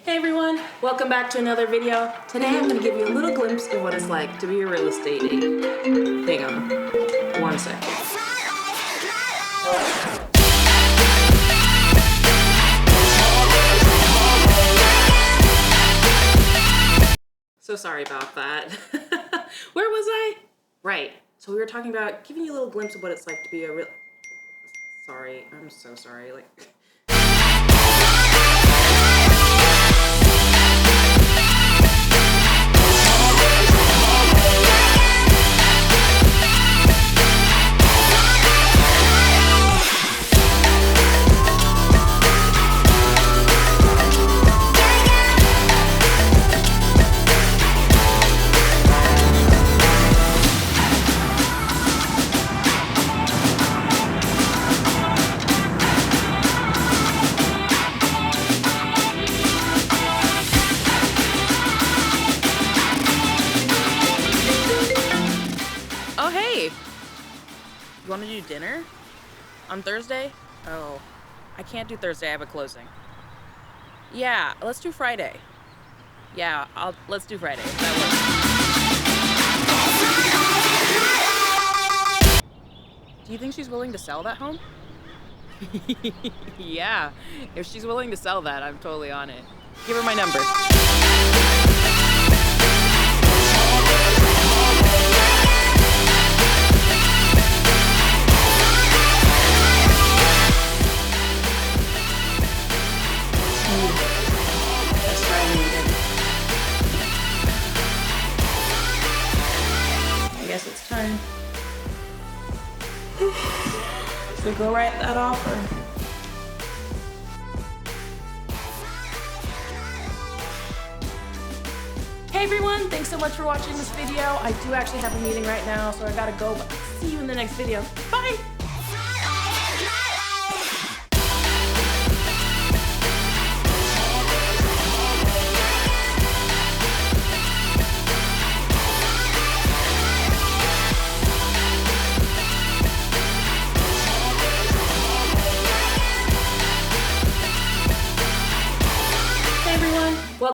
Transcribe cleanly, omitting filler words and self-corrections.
Hey everyone, welcome back to another video. Today I'm going to give you a little glimpse of what it's like to be a real estate agent. Hang on, 1 second. So sorry about that. Where was I? Right, so we were talking about giving you a little glimpse of what it's like to be a real... Sorry, I'm so sorry. Oh, hey! You want to do dinner? On Thursday? Oh, I can't do Thursday, I have a closing. Yeah, let's do Friday. Yeah, let's do Friday. That works. Do you think she's willing to sell that home? Yeah, if she's willing to sell that, I'm totally on it. Give her my number. I guess it's time. So go write that offer. Hey everyone, thanks so much for watching this video. I do actually have a meeting right now, so I gotta go, but I'll see you in the next video. Bye!